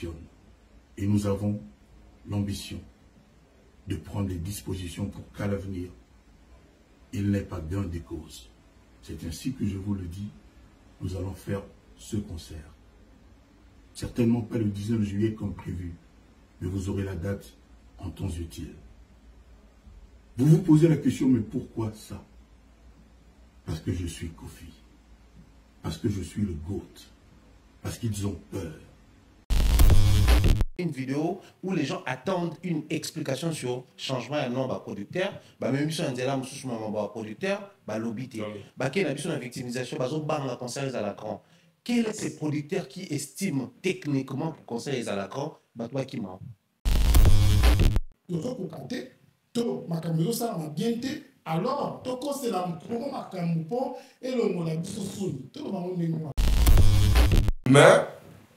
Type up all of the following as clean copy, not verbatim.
fonctionne. Et nous avons l'ambition de prendre des dispositions pour qu'à l'avenir, il n'ait pas gain des causes. C'est ainsi que je vous le dis, nous allons faire ce concert. Certainement pas le 19 juillet comme prévu, mais vous aurez la date en temps utile. Vous vous posez la question, mais pourquoi ça? Parce que je suis Kofi. Parce que je suis le GOAT. Parce qu'ils ont peur. Une vidéo où les gens attendent une explication sur changement de nom de producteur, même si on dit là, je suis un producteur, l'obité. Qui est la victimisation, la conseil à l'écran. Quel est ces producteurs qui estiment techniquement pour conseiller à l'écran, toi qui m'a. Alors, toko c'est la mouton makamoupo et le mot la bisosouni. Mais,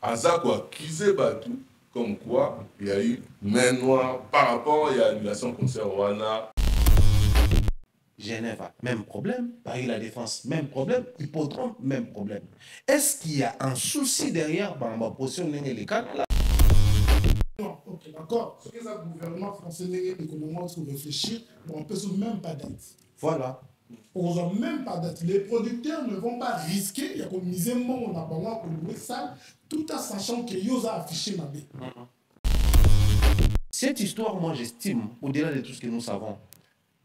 à ça quoi, qui s'est battu, comme quoi il y a eu main noire par rapport à l'annulation concert Rwanda. Genève, même problème. Paris la Défense, même problème. Hippodrome, même problème. Est-ce qu'il y a un souci derrière ma position et les cadres là? Non, ok, d'accord. Ce que le gouvernement français économiquement se réfléchir, on ne peut même pas date. Voilà. On n'a même pas date. Les producteurs ne vont pas risquer, il y a comme misé on a pas pour louer ça, tout en sachant que Yosa a affiché ma baie. Cette histoire, moi j'estime, au-delà de tout ce que nous savons,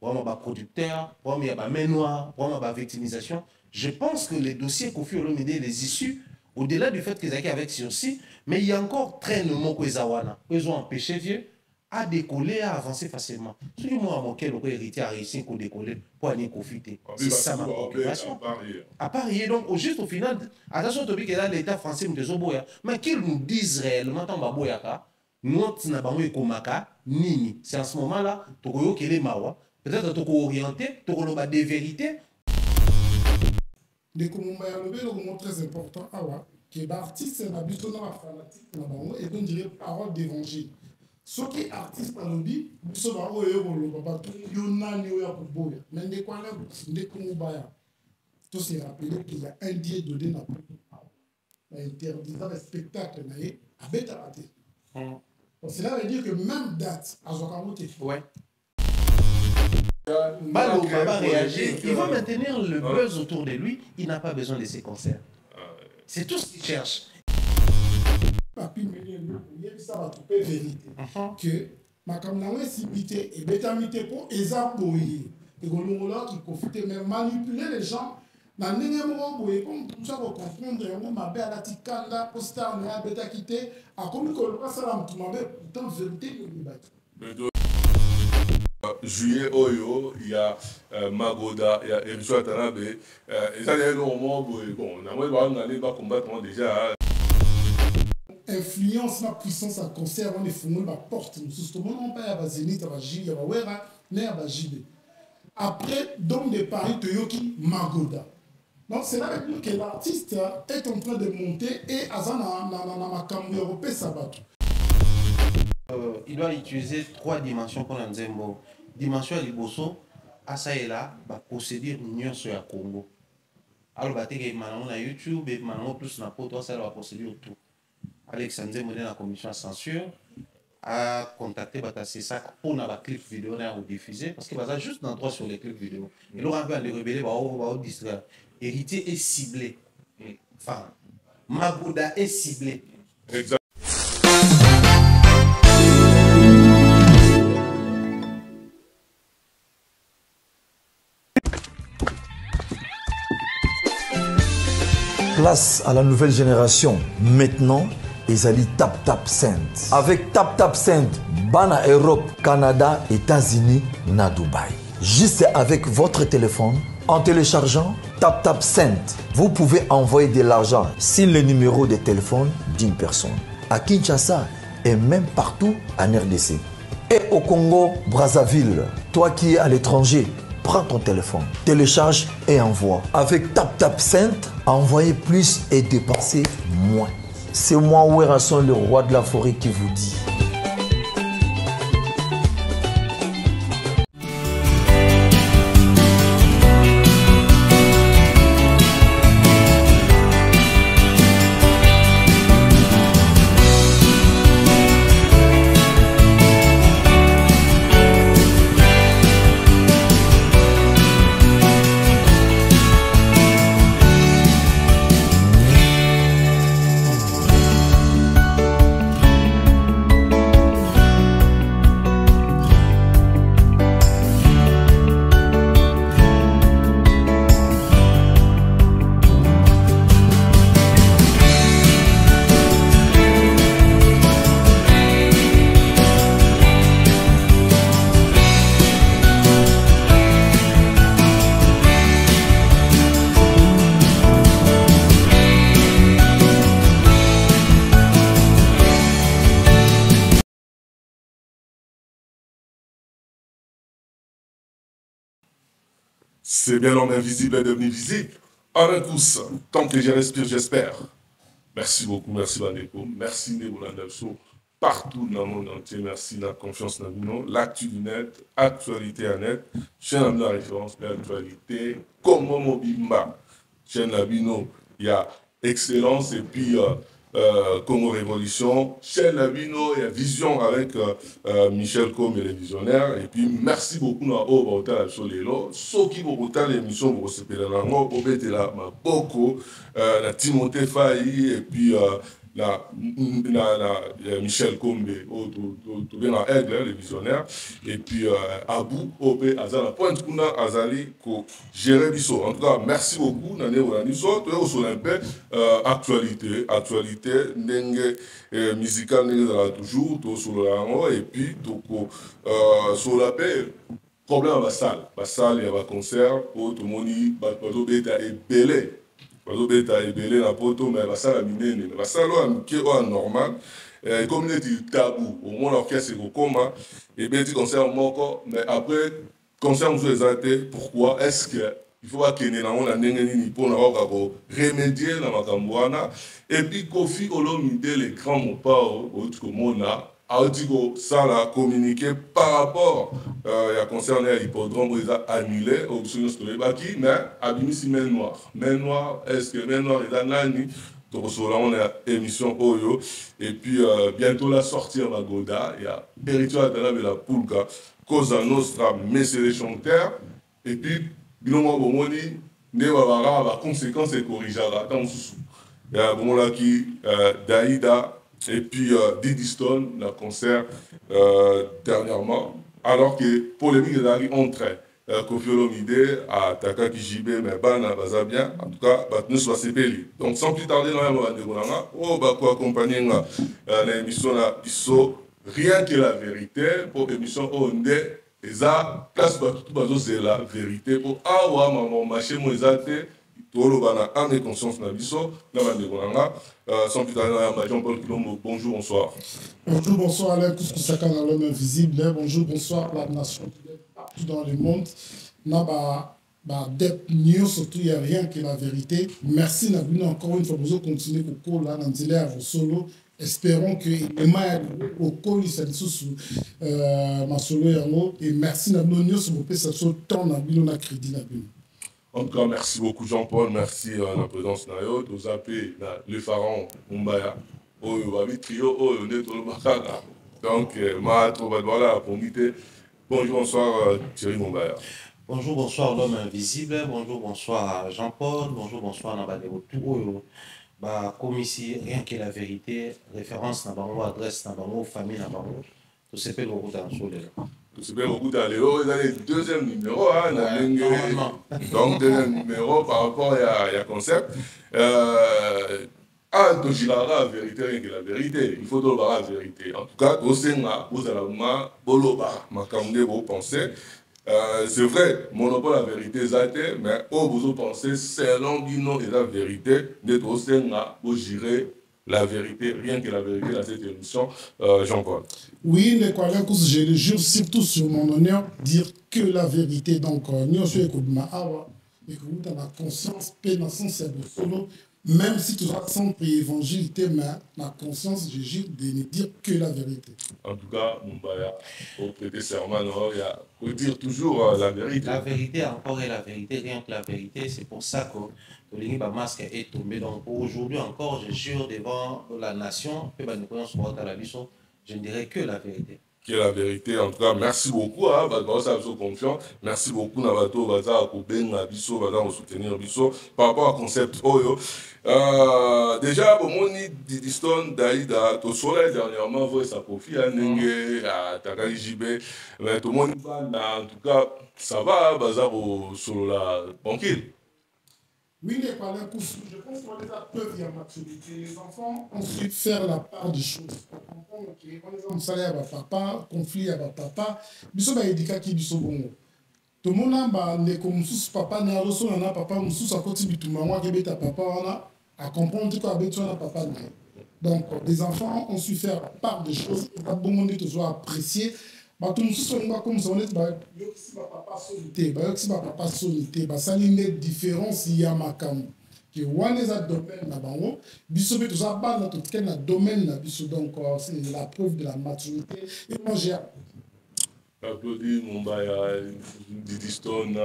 vraiment producteur, vraiment il y a main noire, vraiment victimisation, je pense que les dossiers Kofi Olomide, les issues, au-delà du fait qu'ils aient avec aussi, mais il y a encore traînement qu'Ezawana. Ils ont empêché vieux à décoller, à avancer facilement. Si moi, mon quel héritier a réussi à décoller pour aller profiter. C'est ça ma préoccupation. À parier, donc, juste au final, attention, Tobi, que là, l'État français me dit, mais qu'ils nous disent réellement, tant Baboyaka, nous, on n'a pas eu Komaka, Nini. C'est en ce moment-là, Tokoyo Kele Mawa, peut-être Toko orienté, Toko des vérités. Les commentaires très important que l'artiste est un fanatique et donc dirait parole d'évangile. Ce qui est artiste par le dit, vous savez, mais ne quoi là, ne comment baya. Tout s'est rappelé qu'il y a un dieu donné dans le interdisant le spectacle à Bétarate. Cela veut dire que même date à Zokamote. Ouais. Balo va réagir, il va maintenir le buzz autour de lui, il n'a pas besoin de ses concerts. C'est tout ce qu'il cherche. Papi, ça va trouver vérité. Que ma caméra est cibité et bétamité pour Ezaboye. Et qu'on nous là qui profite même manipuler les gens. Dans le dernier moment, comme tout ça, vous comprendre, on m'a bien à la ticanda, postar, on a bêta quitté. À comme qu'on va ça, on m'a bien pourtant vérité. Juillet Oyo, il y a Magoda, il y a Erichou Atanabe. Et ça, il y a un moment où on a combattre déjà. Influence, la puissance à concert, on est fumé la porte. Nous justement, on peut avoir Zénith, avoir Gilles, avoir Wera, mais avoir Gilles. Après, donc de Paris, Toyoki, Magoda. Donc c'est là que l'artiste est en train de monter et Azana na Makambo européen Sabat. Il doit utiliser 3 dimensions pour Nzembo. Dimension à Liboso, à ça et là, procédure union sur le Congo. Alors, on a YouTube et maintenant plus na poto, ça va procédure tout. Alexandre Nzembo dans la commission de censure a contacté Batassissa pour la clip vidéo à diffuser parce qu'il va juste dans droit sur les clips vidéo. Il aura un peu à les rebeller, va distraire. Héritier est ciblé. Enfin, Magoda est ciblé. Exact. Place à la nouvelle génération. Maintenant, Ezali Tap Tap Send. Avec Tap Tap Send, Bana Europe, Canada, États-Unis, na Dubaï. Juste avec votre téléphone, en téléchargeant Tap Tap Send, vous pouvez envoyer de l'argent sur le numéro de téléphone d'une personne. À Kinshasa et même partout en RDC. Et au Congo, Brazzaville, toi qui es à l'étranger, prends ton téléphone, télécharge et envoie. Avec Tap Tap Send, envoyez plus et dépensez moins. C'est moi, Werasson, le roi de la forêt, qui vous dit. C'est bien l'homme invisible est devenu visible. En un coup, tant que je respire, j'espère. Merci beaucoup, merci Bandeko. Merci Nebolandabso. Partout dans le monde entier, merci la confiance dans nous. L'actu du net, actualité à net. Chaîne la référence de l'actualité. Comment Mobimba. Chaîne Labino, il y a excellence et puis Congo Révolution. Chaîne Labino, il y a Vision avec Michel Com et les visionnaires. Et puis merci beaucoup à Oba sur les lots. Ceux qui vont l'émission, vous recevez la langue, vous mettez là, beaucoup, la Timothée Faye et puis Michel Combe, tout bien à Aigle, les visionnaires, et puis Abou, Obé, Azala, Pointe Kuna, Azali, Géré Bisso. En tout cas, merci beaucoup, Nane Olaniso, tout est au Olympe, actualité, Nenge, musical, Nenge, toujours, tout sur le rango, et puis, tout sur la paix. Problème à Bassal, il y a un concert, tout le monde, Bato Beta et Belé. Bato Beta et Belé, la poto, mais Bassal a miné, mais Bassal a normal. Comme il dit tabou, au moins l'orchestre est au coma, et bien, il concert moko, mais après, concert nous les athées, pourquoi est-ce que il faut qu'il y ait un pour remédier à la Macambouana, et puis Kofi Olomide, les grands mots pas au Mona. Audiko, ça l'a communiqué par rapport à concerné l'hippodrome, il a annulé au Baki, mais Abimisi Main Noire. Main Noire, est-ce que Main Noire est dans l'année? Donc, on a émission Oyo, et puis bientôt la sortie à Magoda, il y a Territoire de la Poulka, Cosa Nostra, Messieurs les chanteurs, et puis, Biloma Bomoni, Nebabara, la conséquence est corrigera dans le sous. Il y a Bomolaki, Daïda, et puis Didi Stone, le concert dernièrement, alors que polémique est arrivée entre Kofi Olomide à Takaki Jibé, mais Bana Bazabien, en tout cas, nous soit CPL. Donc sans plus tarder, nous allons accompagner l'émission Rien que la vérité pour l'émission Onde. Et ça, place c'est la vérité pour avoir maman marché moi ezate tolo bana âme et conscience na biso na bande konanga sans plus tarder na Jean-Paul Kilombo. Bonjour, bonsoir. Bonjour, bonsoir Alain Kouskou-Saka dans l'homme invisible. Bonjour, bonsoir la nation partout dans le monde. Na dep news surtout il y a rien que la vérité. Merci Nabino encore une fois pour continuer pour là dans délai à vos solos. Espérons que Emma au colis ça sous ma solo yango et merci Nabino news pour que ça soit temps Nabino na crédit Nabino. En tout cas, merci beaucoup Jean-Paul, merci la présence Nayo, aux appels le pharaon Mumbaya, au trio, au Neto Bakana. Donc, ma trouve voilà pour m'iter. Bonjour, bonsoir Thierry Mumbaya. Bonjour, bonsoir l'homme invisible. Bonjour, bonsoir Jean-Paul. Bonjour, bonsoir Nabadeo Touro. Comme ici, rien que la vérité, référence Nabango, adresse Nabango, famille Nabango. Tout se fait le route en soleil. Tout se fait le route en Léo. Vous avez le deuxième numéro, hein, donc deuxième numéro par rapport à concept. To Gilara, la vérité, rien que la vérité. Il faut dire la vérité. En tout cas, vous allez vous pensez. C'est vrai, monopole la vérité, mais vous pensez, selon Bino et la vérité, vous girez la vérité, rien que la vérité dans cette émission, Jean-Paul. Oui, les collègues, je le jure surtout sur mon honneur, dire que la vérité. Donc, nous sommes et que vous avez la conscience, paix, dans son cerveau solo, même si tu as son évangile, mais ma conscience, je jure de ne dire que la vérité. En tout cas, Mumbaya, au prêter serment, il faut dire toujours la vérité. La vérité encore et la vérité, rien que la vérité, c'est pour ça que le masque est tombé. Donc aujourd'hui encore, je jure devant la nation, je ne dirai que la vérité. Que la vérité, en tout cas, merci beaucoup, hein, confiant. Merci beaucoup, Nabato, Baza, Koben, Bisso, Baza, au soutenir Bisso, par rapport au concept Oyo. Déjà, bon, on dit Didiston, Daïda, au soleil dernièrement, vous sa profil à Nengue, à Takagi Jibé, mais tout le monde, en tout cas, ça va, Baza, sur la banquille. Oui, les parlants, je pense qu'on les a peu via maturité. Les enfants ont su faire la part des choses. On comprend que salaire à papa, conflit à papa, biso ba éduquer qui biso bongo. Tout le monde a ne comme sous papa ne a reçu un papa, sous à côté bituma moi qui bête papa on a à comprendre quoi bête on a papa. Donc les enfants ont su faire la part des choses et pas bon monde toujours apprécier bato mosusu olinga komisa neti bayokisi bapapa soni te bayokisi bapapa soni te basali nde différence ya makambo ke wana eza domaine na bango biso mpe toza bana totikali na domaine na biso donc c'est la preuve de la maturité et moi j'ai applaudi Mumbaya, Didi Stone,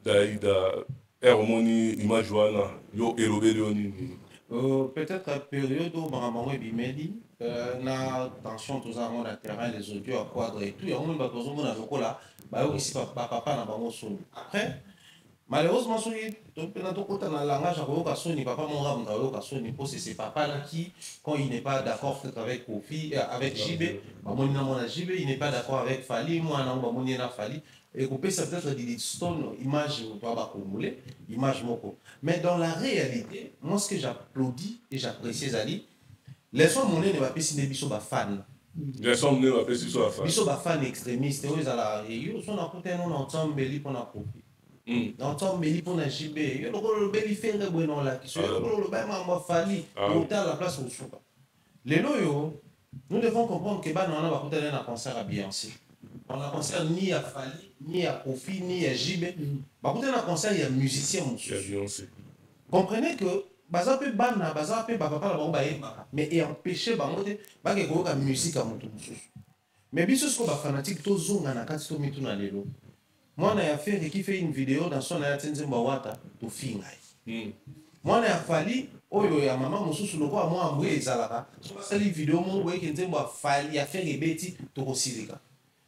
Daïda, Hermoni, Image Wana, Yo Elobe Leonini. Peut-être à période où Maman et Bimedi, na tension tous avant le terrain, les audios à quadre et tout, il y a un moment où on a le là, bah ici papa n'a pas mon son. Après, malheureusement, dans le langage à Sony, papa mon rame à Sony, c'est papa là qui, quand il n'est pas d'accord avec Kofi, avec JB, JB, il n'est pas d'accord avec Fali, moi non, il n'a Fali. Et couper ça peut-être des stone image image moko. Mais dans la réalité, moi ce que j'applaudis et j'apprécie Zali, les gens mon ne va pas signer biso ba fan. Les gens ne va pas signer biso fan. Biso ba fan extrémiste, eux ala yo sont à côté non ensemble beli pour na Kofi. Ensemble beli pour na JB. Yo le beli faire bueno là qui sont le ba ma Fali pour à la place au soupa. Les loyo, nous devons comprendre que ba non va côté un concert à Beyoncé. On a concert ni à Fali, ni à Kofi, ni à JB. Par contre, on a concert, il y a musicien. Comprenez que baza pe bana, baza pe papa la bomba mais et empêcher bangote ba ke ko ka musique à moto mususu. Mais biso ce ko ba fanatique to zonga na kati to mitu na lelo. Moi na ya faire qui fait une vidéo dans son ya Tenzemba Wata to fingai. Moi na ya Fali oyo ya mama mususu loko a moi amwe ezalaka. So ba sali vidéo mo we ke Tenzemba Fali ya faire ebeti to ko silika.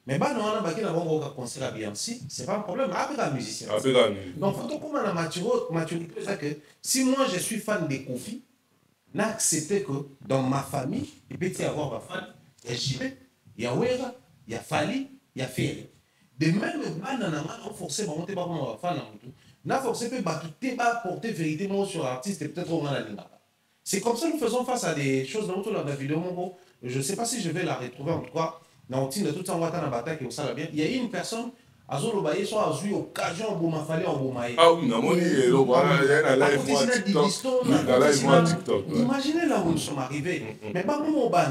Mais bah non, on a un concert à Beyoncé, c'est pas un problème, avec un musicien. Donc, il faut qu'on ait la maturité, que si moi je suis fan de Kofi, n'acceptez que dans ma famille, il peut y avoir ma fan, il y a JB, il y a Wera, il y a Fali, il y a Ferry. De même, on forcé à monter par mon fan, n'a forcé pas porter vérité sur l'artiste et peut-être au moins la ligne. C'est comme ça que nous faisons face à des choses dans la vidéo. Je ne sais pas si je vais la retrouver en tout cas. Il y a une personne à Zolobaye, soit à occasion au Boumafali en Boumaï. Ah oui, il y a un live TikTok. Imaginez là où nous sommes arrivés. Mais pas mon ban,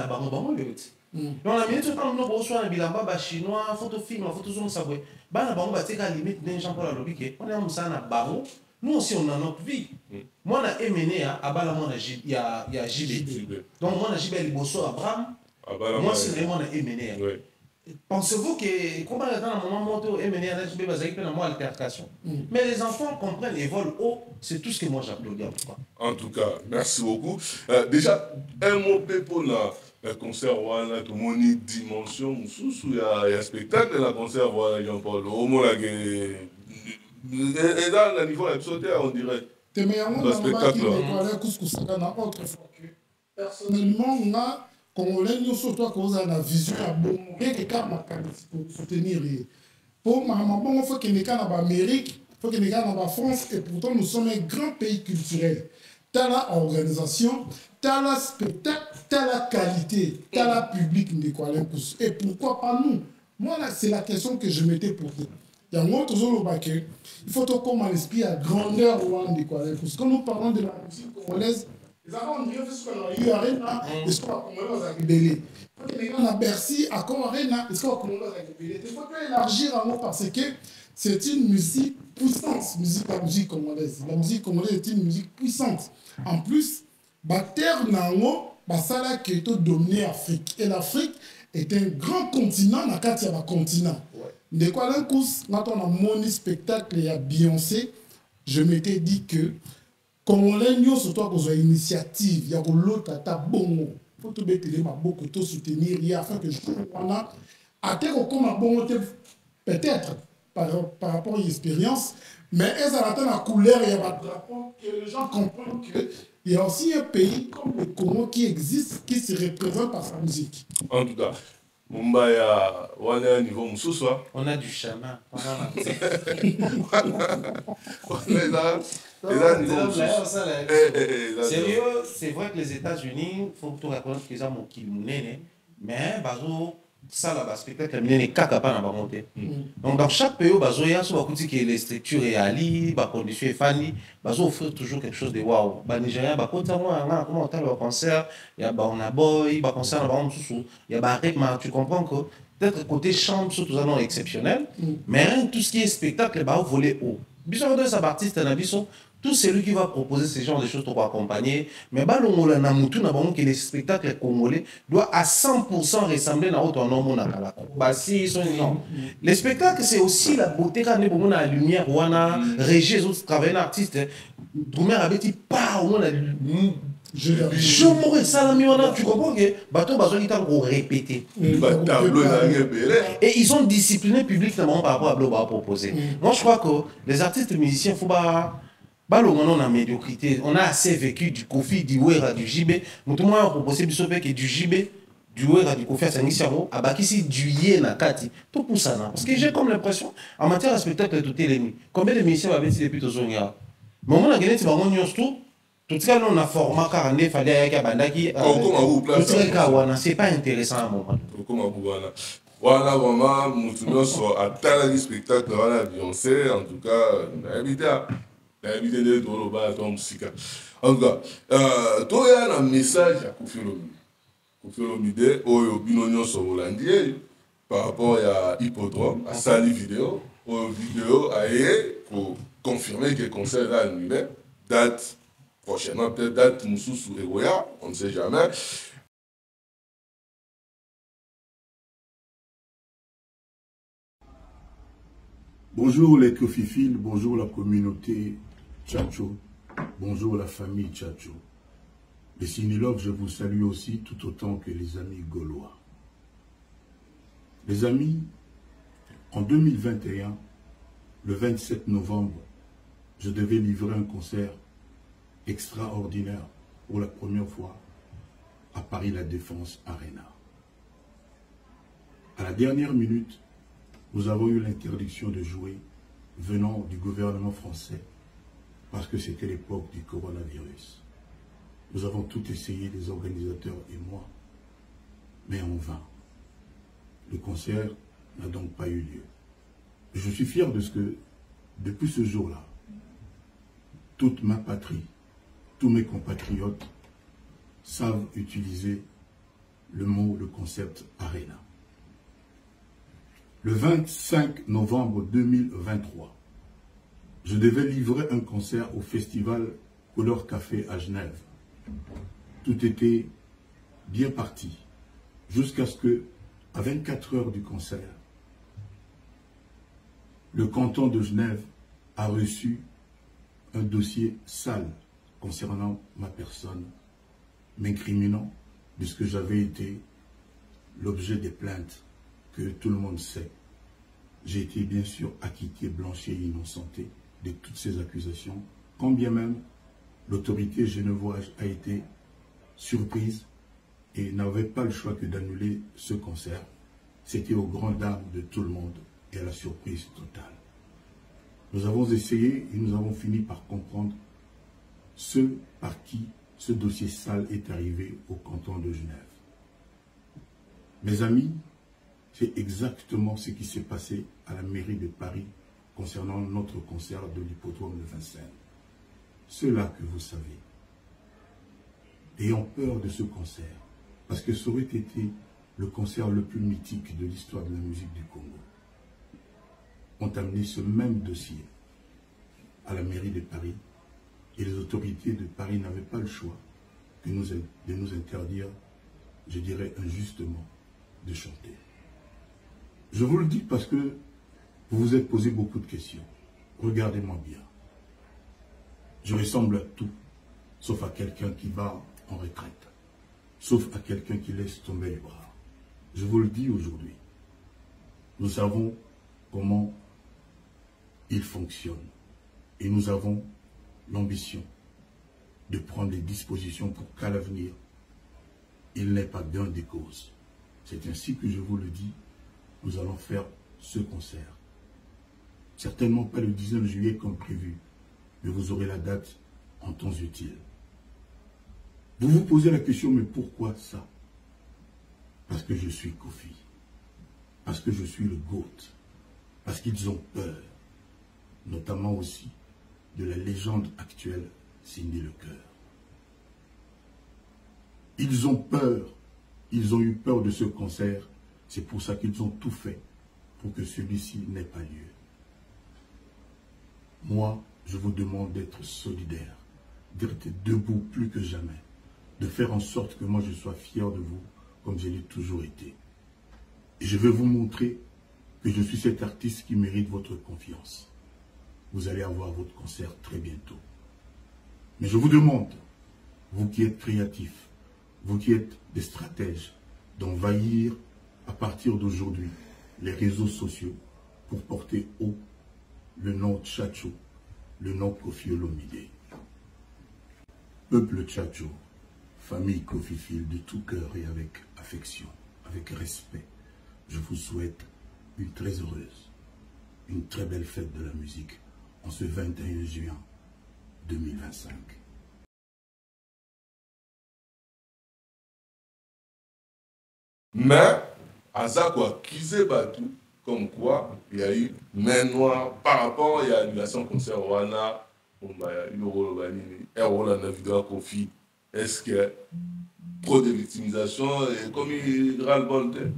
dans la minute où nous reçoit un bilan chinois, photo film, photo zone saboué. Ban bango batte à limite des gens pour la lobby. On est en sana bango. Nous aussi on a notre vie. Moi on a émené à Balamon il y a JB. Donc moi on a JB Liboso Abraham. Moi, c'est vraiment un MNR. Pensez-vous que, comment il y a un moment où MNR a une altercation? Mais les enfants comprennent et volent haut, c'est tout ce que moi j'applaudis en tout cas. En tout cas, merci beaucoup. Déjà, un mot pour le concert, tout le monde dimension, il y a un spectacle, le concert, Jean-Paul. Au moins, et dans le niveau, on dirait. Personnellement, on a. Congolais, nous surtout cause de la vision à bon, et car ma soutenir. Pour ma maman, il faut qu'il y ait l'Amérique, il faut qu'il y ait la France, et pourtant nous sommes un grand pays culturel. T'as la organisation, t'as la spectacle, t'as la qualité, t'as la public de Kuala-Lumpur. Et pourquoi pas nous? Moi, là, c'est la question que je m'étais posée. Il y a un autre zone il faut qu'on ait l'esprit à grandeur de Kuala-Lumpur. Quand nous parlons de la musique congolaise, les enfants ont dit que eu Arena, est-ce qu'on va commencer à révéler? Les gens à Bercy, à Arena, est-ce qu'on va commencer à révéler? Il faut élargir un mot parce que c'est une musique puissante, la musique congolaise. La musique congolaise est une musique puissante. En plus, terre nango, ça a été dominé l'Afrique. Et l'Afrique est un grand continent, dans le continent. De quoi l'un quand on a mon spectacle et à Beyoncé, je m'étais dit que Congolais, nous surtout une initiative, il y a l'autre tata bongo. Il faut tout mettre les beaucoup tout soutenir, il y a afin que je voilà. À terre comme un bon peut-être par rapport à l'expérience, mais elles ont la couleur et la drapeau que les gens comprennent que il y a aussi un pays comme le Congo qui existe, qui se représente par sa musique. En tout cas. Mumbaya, on a un niveau moussousoua. On a du chemin. Sérieux, c'est vrai que les États-Unis, il faut tout reconnaître qu'ils ont mon kilmounene, mais bazo ça là, spectacle, il n'est qu'à pas dans monter. Donc dans chaque pays, bazoya, soit qu'on dit que les structures et ali, les conditions et fani, bazo offre toujours quelque chose de waouh. Bah Nigeria, bah quand moi, comment on t'a le concert, il y a bah on a boy, bah concert, bah on sous, il y a bah rythme, tu comprends que peut-être côté chambre, surtout ça non exceptionnel, mais rien tout ce qui est spectacle, bah on voler haut. Bisous de sa artiste, un abisso. Tout celui qui va proposer ce genre de choses pour accompagner, mais balongola na mutu na bango que les spectacles congolais doivent à 100% ressembler à autre nom na kala. Bah si sont non. Les spectacles c'est aussi la beauté quand on a la lumière ou on a régie les autres travailleurs artistes. Drumer a dit pas on a je mourrais salami on a tu comprends que bateau bazo qui t'a répété. Et ils sont disciplinés publiquement par rapport à ce qu'on va proposer. Moi je crois que les artistes musiciens faut pas on a médiocrité, on a assez vécu du Kofi, du Wera, du JB. Nous tout le monde a proposé que du JB, du Wera, du Kofi à Sangisaro, à Bakisi, du Yéna Kati. Tout pour ça. Parce que j'ai comme l'impression, en matière de spectacle, tout est l'ennemi. Combien de musiciens avaient été depuis Tozonia? Mais on a gagné, c'est tout. Tout ça, on a formé 49, fallait qu'il y ait Bandaki. C'est pas intéressant à un moment. Voilà, vraiment, nous sommes à tel spectacle, voilà, Beyoncé, en tout cas, on a invité à. En tout cas, tu as un message à Kofi Olomide, au Binonio sur Hollandais, par rapport à Hippodrome, à Sali vidéo, aux vidéos pour confirmer que le concert est annulé, date prochainement, peut-être date Moussou sous Egoya, on ne sait jamais. Bonjour les Kofifils, bonjour la communauté Tchatcho, bonjour la famille Tchatcho. Les cinélogues, je vous salue aussi tout autant que les amis gaulois. Les amis, en 2021, le 27 novembre, je devais livrer un concert extraordinaire pour la première fois à Paris La Défense Arena. À la dernière minute, nous avons eu l'interdiction de jouer venant du gouvernement français parce que c'était l'époque du coronavirus. Nous avons tout essayé, les organisateurs et moi, mais en vain. Le concert n'a donc pas eu lieu. Je suis fier de ce que, depuis ce jour-là, toute ma patrie, tous mes compatriotes savent utiliser le mot, le concept Arena. Le 25 novembre 2023, je devais livrer un concert au festival Couleur Café à Genève. Tout était bien parti, jusqu'à ce que, à 24 heures du concert, le canton de Genève a reçu un dossier sale concernant ma personne, m'incriminant de ce que j'avais été l'objet des plaintes que tout le monde sait. J'ai été bien sûr acquitté, blanchi et innocenté de toutes ces accusations, quand bien même l'autorité genevoise a été surprise et n'avait pas le choix que d'annuler ce concert. C'était aux grandes dames de tout le monde et à la surprise totale. Nous avons essayé et nous avons fini par comprendre ce par qui ce dossier sale est arrivé au canton de Genève. Mes amis, c'est exactement ce qui s'est passé à la mairie de Paris concernant notre concert de l'hippodrome de Vincennes. Cela que vous savez, ayant peur de ce concert, parce que ça aurait été le concert le plus mythique de l'histoire de la musique du Congo, ont amené ce même dossier à la mairie de Paris et les autorités de Paris n'avaient pas le choix de nous interdire, je dirais injustement, de chanter. Je vous le dis parce que vous vous êtes posé beaucoup de questions. Regardez-moi bien. Je ressemble à tout, sauf à quelqu'un qui va en retraite, sauf à quelqu'un qui laisse tomber les bras. Je vous le dis aujourd'hui. Nous savons comment il fonctionne et nous avons l'ambition de prendre les dispositions pour qu'à l'avenir, il n'ait pas gain de cause. C'est ainsi que je vous le dis, nous allons faire ce concert. Certainement pas le 19 juillet comme prévu, mais vous aurez la date en temps utile. Vous vous posez la question, mais pourquoi ça? Parce que je suis Kofi. parce que je suis le GOAT, parce qu'ils ont peur, notamment aussi de la légende actuelle Cindy Lecœur. Ils ont peur, ils ont eu peur de ce concert, c'est pour ça qu'ils ont tout fait pour que celui-ci n'ait pas lieu. Moi, je vous demande d'être solidaire, d'être debout plus que jamais, de faire en sorte que moi je sois fier de vous comme je l'ai toujours été. Et je vais vous montrer que je suis cet artiste qui mérite votre confiance. Vous allez avoir votre concert très bientôt. Mais je vous demande, vous qui êtes créatifs, vous qui êtes des stratèges, d'envahir à partir d'aujourd'hui les réseaux sociaux pour porter haut le nom Tchatcho, le nom Koffi Olomide. Peuple Tchatcho, famille Koffi Fil, de tout cœur et avec affection, avec respect, je vous souhaite une très heureuse, une très belle fête de la musique en ce 21 juin 2025. Mais, à ça quoi, qui s'est battu, comme quoi il y a eu main noire par rapport à l'annulation concert Wana, il y a eu un rôle en vidéo Koffi. Est-ce que trop de victimisation et comme il ras-le-bol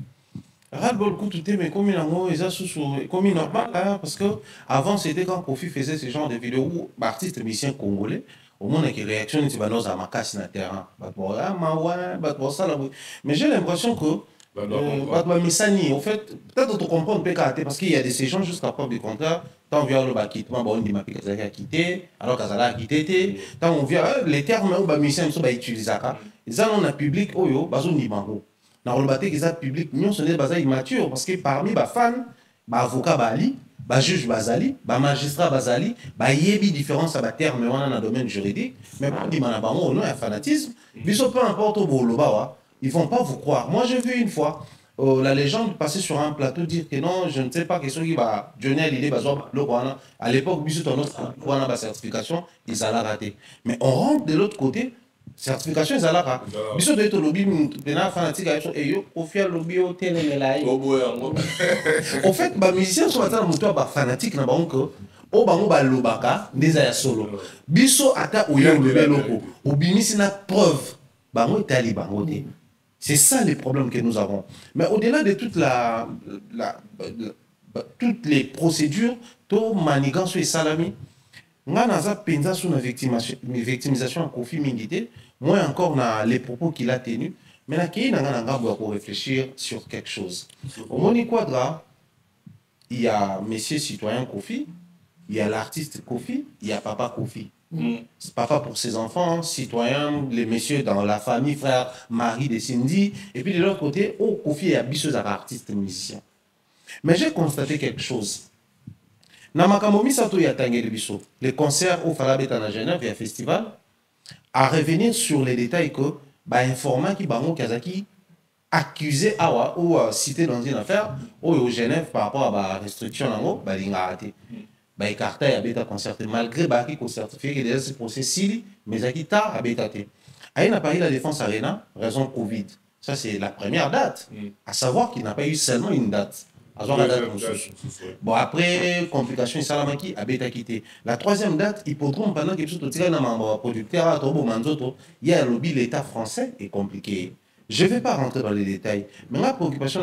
ras-le-bol coup tout mais comme il en a comme il normal hein, parce que avant c'était quand Koffi faisait ce genre de vidéos où artistes musiciens congolais au monde qui réaction tu vas nous à ma casse sur le terrain mais j'ai l'impression que en fait peut-être tu comprends parce qu'il y a des ces gens jusqu'à preuve du contraire tant on vient le quitter on dit ma a quitté alors qu'elle a quitté tant on vient les termes où les musiciens sont utilisés ils ont un public oyo bazo ni bango dans le bâtiment qu'ils ont public nous sont des bases immatures parce que parmi les fans avocat bali juge bazali magistrat bazali yebi différence à terme dans le domaine juridique mais pour dire on non un fanatisme biso peu importe au boloba ils vont pas vous croire. Moi j'ai vu une fois la légende passer sur un plateau dire que non je ne sais pas question qui va Johnny l'idée à l'époque biso ton la certification ils allaient rater mais on rentre de l'autre côté certification ils allaient rater biso doit être lobby maintenant fanatique et yo officiel lobby au télémelai en fait les musiciens sont dans moto ba fanatique na banque o bango ba lobaka ndeza ya solo biso ata oyo lobeloko obimisi na preuve bango etali bango te. C'est ça les problèmes que nous avons. Mais au-delà de toutes les procédures, tout manigance et salami, moi, sur la victimisation en Koffi Mindité, moi encore dans les propos qu'il a tenus, mais là, il y a pour réfléchir sur quelque chose. Au Moni Quadra, il y a Monsieur Citoyen Koffi, il y a l'artiste Koffi, il y a Papa Koffi. Papa pour ses enfants, citoyens, les messieurs dans la famille, frère, mari de Cindy, et puis de l'autre côté, Koffi est ambitieux artiste musicien. Mais j'ai constaté quelque chose. Namakamomi Sato Yatangé de Bisso, le concert au Falabeta à Genève, il y a un festival, à revenir sur les détails que, informant qui Bango Kazaki accusé ou cité dans une affaire, au Genève par rapport à la restriction, il a raté. Écarté à bêta concerté malgré qui qu'on certifié que déjà ce procès Sili mais à qui tard à bêta té. Il n'a pas eu la défense arena raison Covid. Ça c'est la première date. À savoir qu'il n'a pas eu seulement une date. Bon après complication Salamaki a bêta quitté. La troisième date hippodrome pendant que tout tiré dans membre producteur à Tobo Manzoto, il y a un lobby l'État français est compliqué. Je ne vais pas rentrer dans les détails, mais ma préoccupation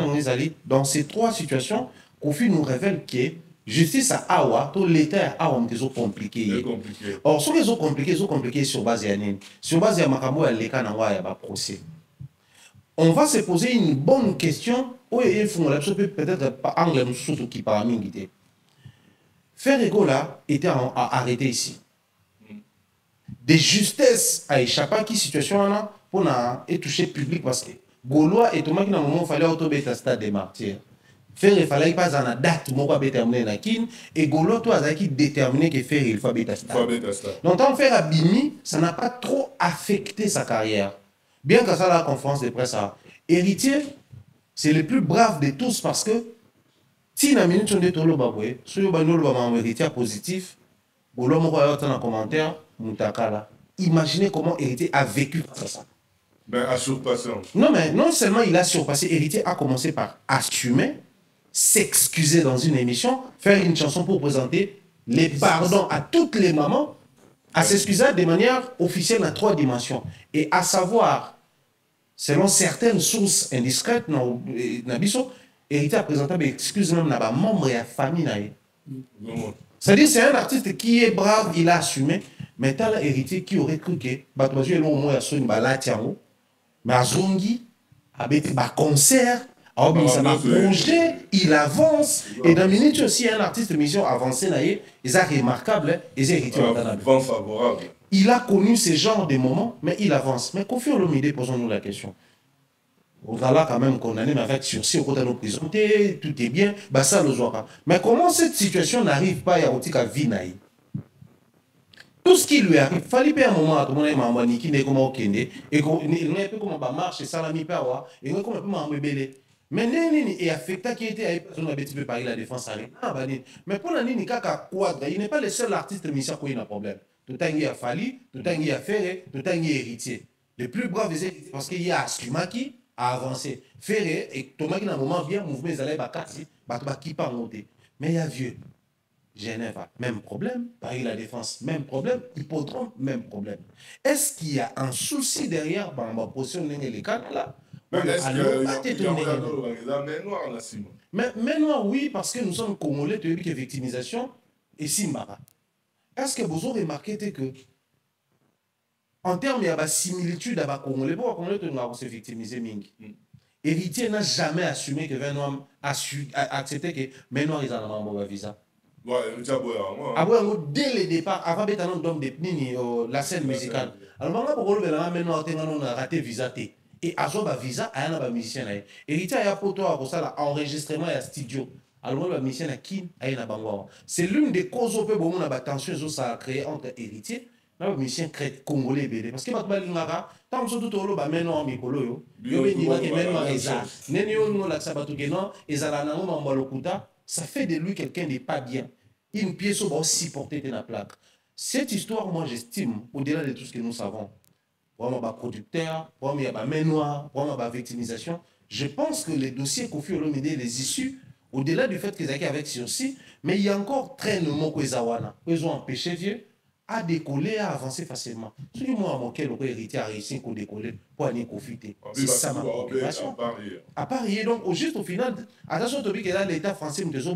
dans ces trois situations, Koffi nous révèle que justice à Awa, tout l'État a Awa qui sont compliqués. Or, ce qui sont compliqués sur base de sur base de Makambo et l'État n'a pas procès. On va se poser une bonne question. Il faut peut-être pas anglais surtout qui parle mingi. Ferrego là était arrêté ici. Des justesses à échapper à qui situation là pour être touché public parce que Gaulois et tout le monde qui n'a moment fallait autobéta stade des martyrs. Faire il fallait pas en date mon pas déterminer na kin et Gaulois toi qui déterminer que faire il faut bêta stade. Donc tant faire Abimi ça n'a pas trop affecté sa carrière. Bien que ça la conférence de presse à héritier c'est le plus brave de tous parce que si na minute on dit tout le baboué sur banol ba héritier positif Gaulois mon quoi dans commentaire mutakala. Imaginez comment héritier a vécu ça. Ben, à surpasser. Non, mais non seulement il a surpassé, héritier a commencé par assumer, s'excuser dans une émission, faire une chanson pour présenter les pardons à toutes les mamans, à s'excuser de manière officielle dans 3 dimensions. Et à savoir, selon certaines sources indiscrètes, Héritier a présenté des excuses même dans les membres et la famille. C'est-à-dire c'est un artiste qui est brave, il a assumé, mais t'as l'héritier qui aurait cru que Batouazou est au moins à son balatiamo, mais à Zongi, à concert, à projet, il avance. Et dans minute aussi, un artiste de mission avancé, il est remarquable, il est héritier. Favorable. Il a connu ce genre de moments, mais il avance. Mais Kofi Olomide, posons-nous la question. On va là quand même condamné, mais avec sursis, au côté de nos présentés, tout est bien, bah ça le voit. Mais comment cette situation n'arrive pas à Yarotika Vinaï? Tout ce qui lui arrive, il fallait pas un moment à tout le monde, maman Niki, ne comment Okende, et il n'y a pas comment marche, et ça l'a mis par là, et comment maman Bébélé. Mais et affecté qui était à personne a petit peu par la défense à mais pour la Nini Kaka Quadra, il n'est pas le seul artiste de mission qui a un problème. Tout un qui a fallu, tout un qui a Ferré, tout un qui est héritier. Les plus braves héritiers, parce qu'il y a Asumaki à avancer. Ferré, et Thomas qui a un moment bien, mouvement, ils allaient bakati, qui pas monter. Mais il y a vieux. Genève, même problème. Paris la défense, même problème. Hippodrome, même problème. Est-ce qu'il y a un souci derrière ma position les cadres là? Mais est-ce qu'il y a mais non, oui, parce que nous sommes Congolais, tu as vu que victimisation et Simbara. Est-ce que vous avez remarqué que en termes de similitude avec les Congolais, pourquoi les Congolais ont se victimiser Mingi? Héritier n'a jamais assumé que Venoam a accepté que Venoam est en un visa. Dès le départ, avant de la scène musicale, alors on a raté visa. Et à ce visa, il y a un musicien. Héritier a un enregistrement et un studio. Alors le musicien a qui c'est l'une des causes où on a tension ça a créé entre héritiers et le musicien congolais. Parce que tant que tout le monde maintenant en mikolo, ça fait de lui quelqu'un de pas bien. Une pièce où on supporter de la plaque. Cette histoire, moi j'estime, au-delà de tout ce que nous savons, vraiment producteur, vraiment mémoire, vraiment victimisation, je pense que les dossiers Kofi Olomide, les issues, au-delà du fait qu'ils ont avec sursis, mais il y a encore traînement qu'ils ont empêché vieux à décoller, à avancer facilement. Si moi, mon héritier a réussi à décoller pour aller profiter. C'est ça ma préoccupation. À parier, donc, juste au final, attention, Tobi, que là, l'État français nous dit,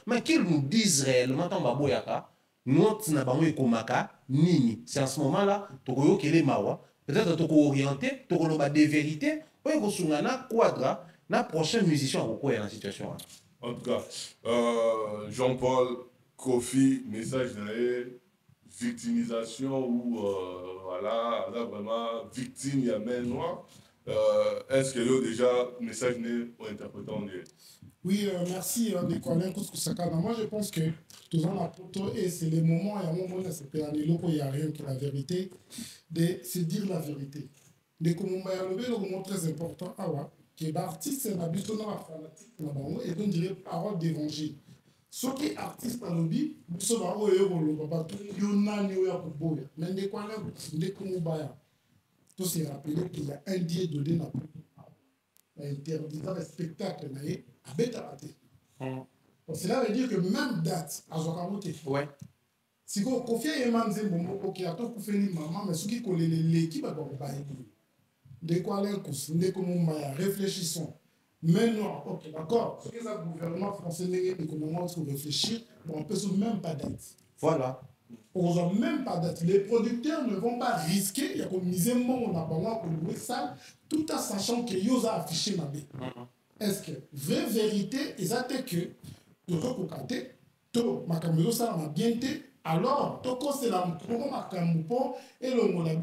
mais qu'ils nous disent réellement, tant Baboyaka, nous, on n'a pas eu Komaka, Nini. C'est en ce moment-là, Tokoyo Kele Mawa, peut-être Toko orienté, Toko des vérités, pour que nous avons quadra, la prochaine musicien dans la situation. En tout cas, Jean-Paul, Kofi, message d'ailleurs, victimisation ou voilà, là vraiment victime, il y a main noire. Est-ce que là déjà message n'est pas interprété en direct? Oui, merci Nicolas Kousaka. Moi je pense que tout ça et c'est le moment et à un moment là c'est il n'y a rien que la vérité, de se dire la vérité. De comme on va lever le moment très important que l'artiste est habitué à fanatique et donc dirait parole d'évangile. Ceux qui artistes à l'objet, ils sont là où ils ont mais de quoi tout s'est rappelé qu'il y a un dieu donné dans interdisant le spectacle à Bétarate. Cela veut dire que même date à Zokamote. Ouais. Si vous confiez un man qui a tout fait maman, mais ceux qui collent l'équipe à de quoi réfléchissons. Maintenant, ok, d'accord. Ce que le gouvernement français économiquement pour réfléchir, on ne peut même pas date. Voilà. On n'a même pas date. Les producteurs ne vont pas risquer, il y a comme misé on a pas pour ça, tout en sachant que ils ont affiché ma vie. Est-ce que, vraie vérité, exactement que, tout le monde tout ma caméra ça m'a bien été, alors, tout le c'est la pour ma caméra et le monde a vu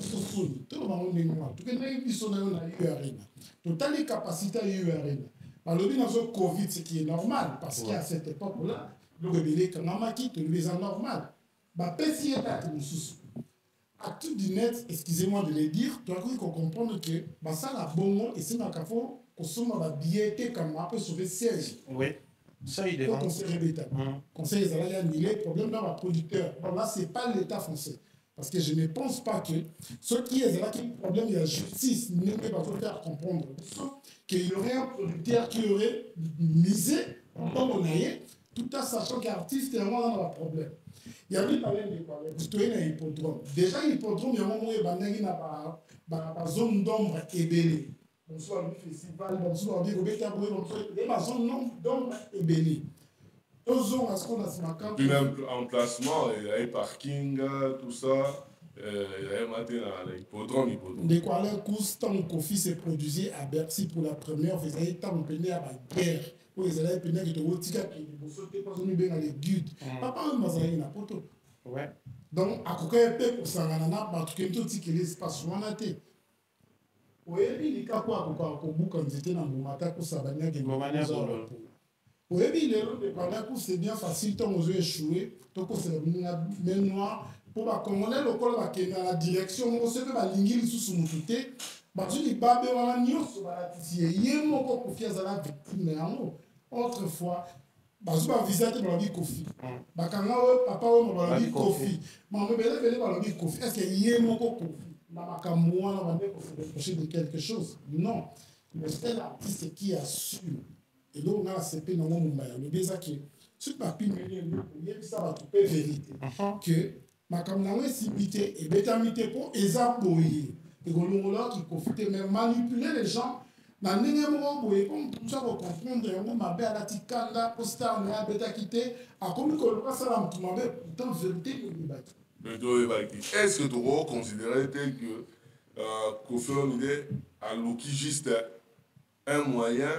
tout le monde est noir. Tout le monde a vu son nom à l'URN. Toutes les capacités à l'URN. Alors, il y a un Covid, ce qui est normal, parce qu'à cette époque-là, le rebelle, quand on a quitté, le normal. Bah, petit état que nous soucions. À tout du net, excusez-moi de le dire, tu as cru qu'on comprenne que bah, ça, la bonne, et c'est dans le cas où on somme la billetté comme on peut sauver siège. Oui. Ça, il est au conseil d'État. Conseil des Alliés annulés, problème dans le producteur. Bon, là, ce n'est pas l'État français. Parce que je ne pense pas que ce qui est là, qui est le problème de la justice, ne peut pas faire comprendre qu'il y aurait un producteur qui aurait misé Donc on a tout en sachant qu'artiste est vraiment dans le problème. Il y a des problèmes de quoi? Il y a un hippodrome. Déjà, l'hippodrome, il y a un moment où il y a une zone d'ombre ébélée. On soit le festival, on soit le zone d'ombre ébélée. Puis même emplacement, il y a un parking, tout ça. Il y a un matin dans l'hippodrome. De quoi le coup, tant Kofi s'est produit à Bercy pour la première fois, il y a tant de à la guerre. Où ils allaient pénétrer qui te retirent qui te sauter pas on bien dans les guides. Papa on m'a dit na poto. Ouais. Donc à quoi paix pour ça na parce que tout ce qui l'espace on a été. Ouais, il y a quoi pour boucan c'était dans mon matin pour ça banya qui mon manière pour. Ouais, il est là de parler pour c'est bien facile tant aux échouer, tant que c'est le noir pour ba commander le col va qui dans la direction on se fait ba lingili sous mututé. Ba tu li babe wana nyonso ba tisie yemo ko kofia za la victime yango. Autrefois, je vais visiter le Kofi. Papa, je vais Kofi. Est-ce qu'il y a un Kofi? Je vais de quelque chose. Non. Mais c'est l'artiste qui assure. Et là, on a CP dans mon monde. Le bizarre qui est. Ce papier, il y a ça va trouver vérité. Que ma caméra est cibité et bétamité pour exapoyer. Et qu'on a qui confite, mais manipuler les gens. Na ndenge moko boye comme tout ça pour comprendre yango mabe ala tikanga posta na beta quitté a comme que le passé la mutu mabe pourtant vérité est-ce que tu vas considérer tel que Kofi Olomide a loki juste un moyen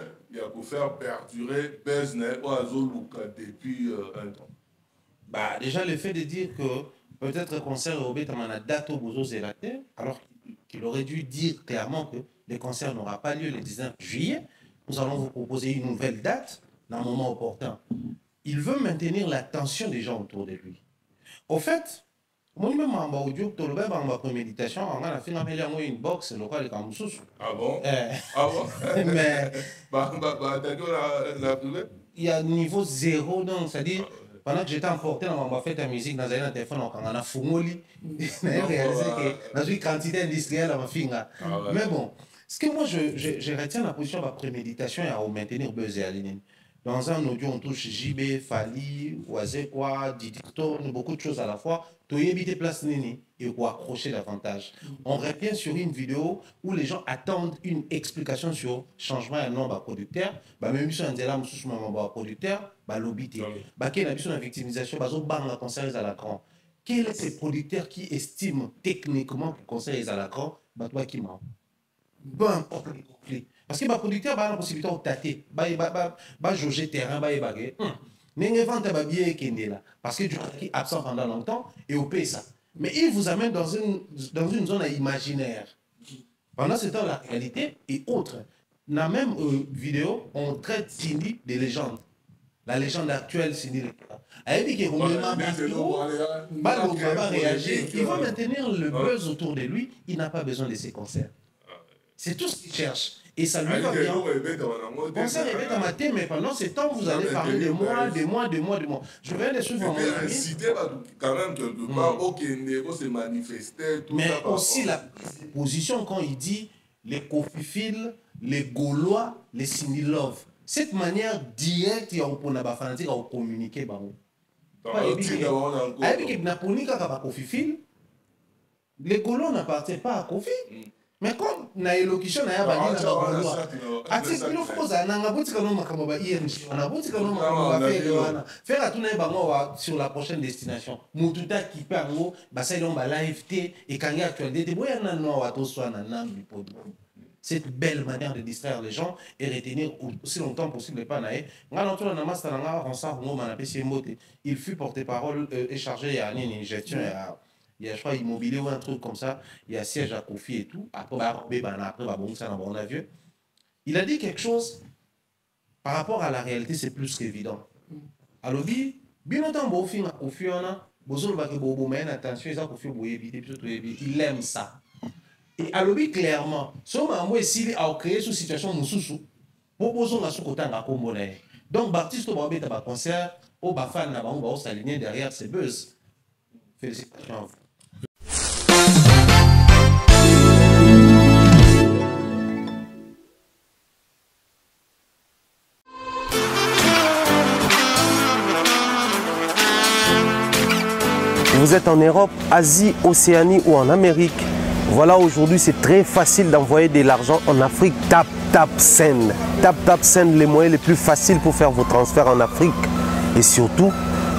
pour faire perdurer Besne ou Azoluka depuis un temps? Bah déjà le fait de dire que peut-être concert au Betamana date au Bozo Zélaté alors qu'il aurait dû dire clairement que le concert n'aura pas lieu le 19 juillet. Nous allons vous proposer une nouvelle date, dans un moment opportun. Il veut maintenir l'attention des gens autour de lui. Au fait, moi, même en audio, tu le en préméditation, on a fait une box locale comme ça. Ah bon? Ah bon? Mais. Il y a niveau zéro, donc, c'est-à-dire. Pendant que j'étais emporté dans ma fête à musique, dans un téléphone, on a fumoli. J'ai réalisé que dans une quantité industrielle, on m'a fait. Mais bon, ce que moi, je retiens la position de la préméditation et à maintenir buzz et aligné. Dans un audio, on touche JB, Fali, Oazekwa, Didicto, beaucoup de choses à la fois. Tu as évité place Nini et pour accrocher davantage. On revient sur une vidéo où les gens attendent une explication sur changement et nombre de producteurs. Même si on dit là, je suis un producteur, l'obité. Quelle est la victimisation? La conseil à l'écran. Quel est ce producteur qui estime techniquement que le conseil à l'écran? Toi qui m'a. Peu importe les conflits. Parce que le producteur a la possibilité de tâter, de jauger terrain, n'est pas bien parce que tu es absent pendant longtemps et au paye ça. Mais il vous amène dans une zone imaginaire. Pendant ce temps, la réalité est autre. Dans la même vidéo, on traite Cindy de légende. La légende actuelle, Cindy Lekera. Il va maintenir le buzz autour de lui. Il n'a pas besoin de ses concerts. C'est tout ce qu'il cherche. Et ça lui va bien. Concert est bête à ma tête, mais pendant ce temps, vous allez parler de moi. Je viens de suivre mon ami. Quand même, quelque part, ok, Négo s'est manifesté. Mais aussi la position quand il dit les Kofifil, les Gaulois, les Cindy Love. Cette manière directe, il y a un fanatique à communiquer. Les Gaulois n'appartiennent pas à Kofi. Mais comme na élocution na ya bani na Gaulois, article il faut ça na ngabotika no makamo ba ING, na botika no makamo ba wana. Faire à tout na bango sur la prochaine destination. Mututa qui pango ba ça donc ba live té et kanga actualité boya na no wa to so na nambi podro. Cette belle manière de distraire les gens et retenir aussi longtemps possible pas naé. Ngana to na master nga on sa ngo mana pesi mbote. Il fut porte-parole et chargé à une gestion il y a, je crois, immobilier ou un truc comme ça. Il y a siège à Kofi et tout. Après, il a dit quelque chose par rapport à la réalité, c'est plus qu'évident. Alors, bien longtemps, il aime ça. Et alors, clairement, si il a créé cette situation, donc, Baptiste Obambe a un concert, au Bafan, on va s'aligner derrière ses buzz. Félicitations. vous êtes en Europe, Asie, Océanie ou en Amérique, voilà, aujourd'hui, c'est très facile d'envoyer de l'argent en Afrique. TapTapSend. TapTapSend, les moyens les plus faciles pour faire vos transferts en Afrique et surtout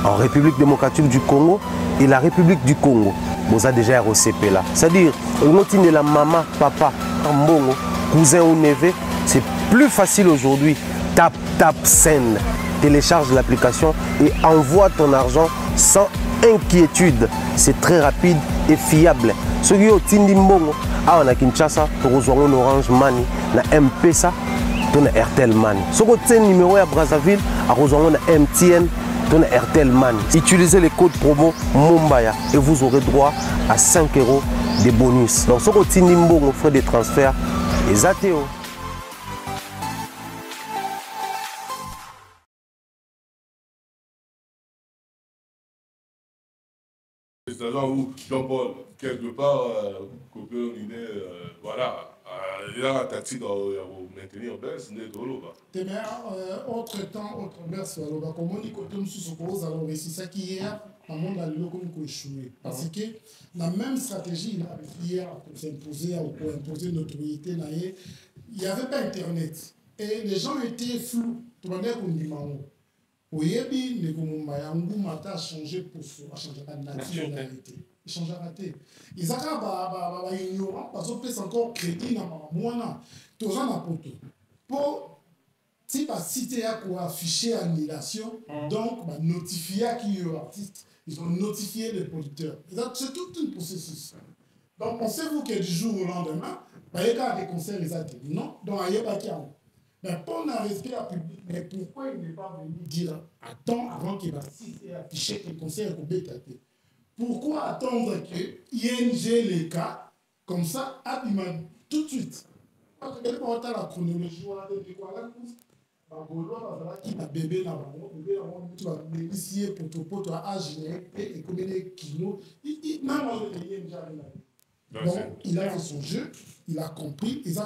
en République démocratique du Congo et la République du Congo. Vous avez déjà ROCP là. C'est-à-dire, on la maman, papa, mbongo, cousin ou neveu, c'est plus facile aujourd'hui. TapTapSend. Télécharge l'application et envoie ton argent sans inquiétude. C'est très rapide et fiable. Ceux qui ont Tindi Mbongo, on a Kinshasa, on a Orange Money, on a M-Pesa, on a Airtel Money. Ceux qui ont numéro à Brazzaville, on a MTN, on a Airtel Money. Utilisez les codes promo Mumbaya et vous aurez droit à 5 € de bonus. Donc ceux qui ont Tindi Mbongo, frais de transfert, les ATO. C'est un genre où Jean-Paul, quelque part, copier une idée, voilà, il a un taxi pour maintenir baisse, n'est pas là. Autre temps, autre merci, alors, comme on dit, quand on se suppose, alors, c'est ça qui est, dans le monde, il a échoué. Parce que la même stratégie, là, hier, pour s'imposer, pour imposer notoriété, il n'y avait pas Internet. Et les gens étaient flous. Tout le monde dit, Oyebi, le Goumba, Ngoumata a changé pour a changé la nationalité. Il change à rater. Ils ont ignorant parce qu'on peut encore crédit dans moi. Tout ça n'a pas tout. Pour si la cité a affiché annulation, donc notifier qui est artiste, ils ont notifié les producteurs. C'est tout un processus. Donc pensez-vous que du jour au lendemain, il y a des concerts les non, donc il n'y a pas qui a. Mais pour n'arrêter à public, mais pourquoi il n'est pas venu dire attends avant qu'il va afficher que le conseil est BTT? Pourquoi attendre que ING les cas comme ça, tout de suite? Parce que quand on a la chronologie, on a des quoi là, qui a bébé dans le bébé, on va bénéficier pour toi, âge et combien de kilos. Non, donc, il a fait son jeu, il a compris, il a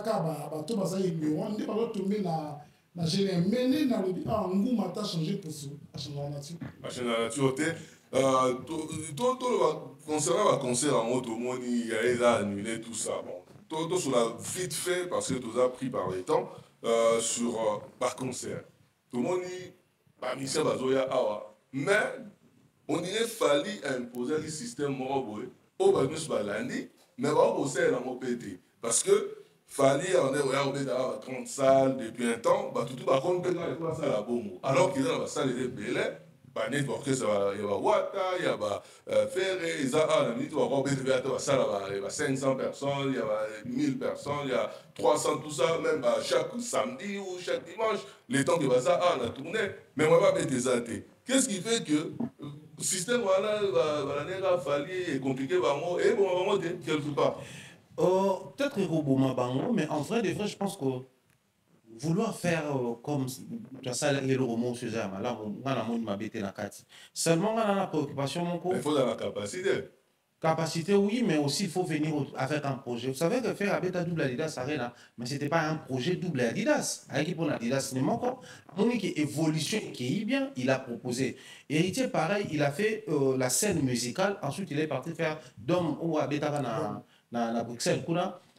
tout ça, on n'est pas tombé dans la génération, mais dans le but, on a changé pour ça, à changer la nature. À changer la nature, concernant le concert en haute, il y a annulé tout ça. Bon, tout cela vite fait parce que tout a pris par les temps sur par concert. Tout le monde dit, Michel Bazoya Awa, mais on dirait fallu imposer le système moroboé au Bagnus Balandi. Mais on va bosser dans mon pété. Parce que fallait on est dans 30 salles depuis un temps, tout va compter dans les salles à Bongo. Alors qu'il y a la salle des Bélé, il y a Wata, il y a Ferré, il y a 500 personnes, il y a 1000 personnes, il y a 300, tout ça, même chaque samedi ou chaque dimanche, les temps que ça a tourné, mais on va pas des athées. Qu'est-ce qui fait que le système va fallu compliqué et bon, quelque part? Peut-être que mais en vrai, je pense que vouloir faire comme ça, les romans, là, on a bêté la carte. Seulement, on a la préoccupation, mon il faut la capacité. Capacité, oui, mais aussi il faut venir avec un projet. Vous savez que faire Abeta double Adidas Arena, mais ce n'était pas un projet double Adidas. Avec pour Adidas, ce n'est pas encore. On dit qu'il évolution qui est bien, il a proposé. Héritier, pareil, il a fait la scène musicale. Ensuite, il est parti faire Dom ou Abeta dans Bruxelles.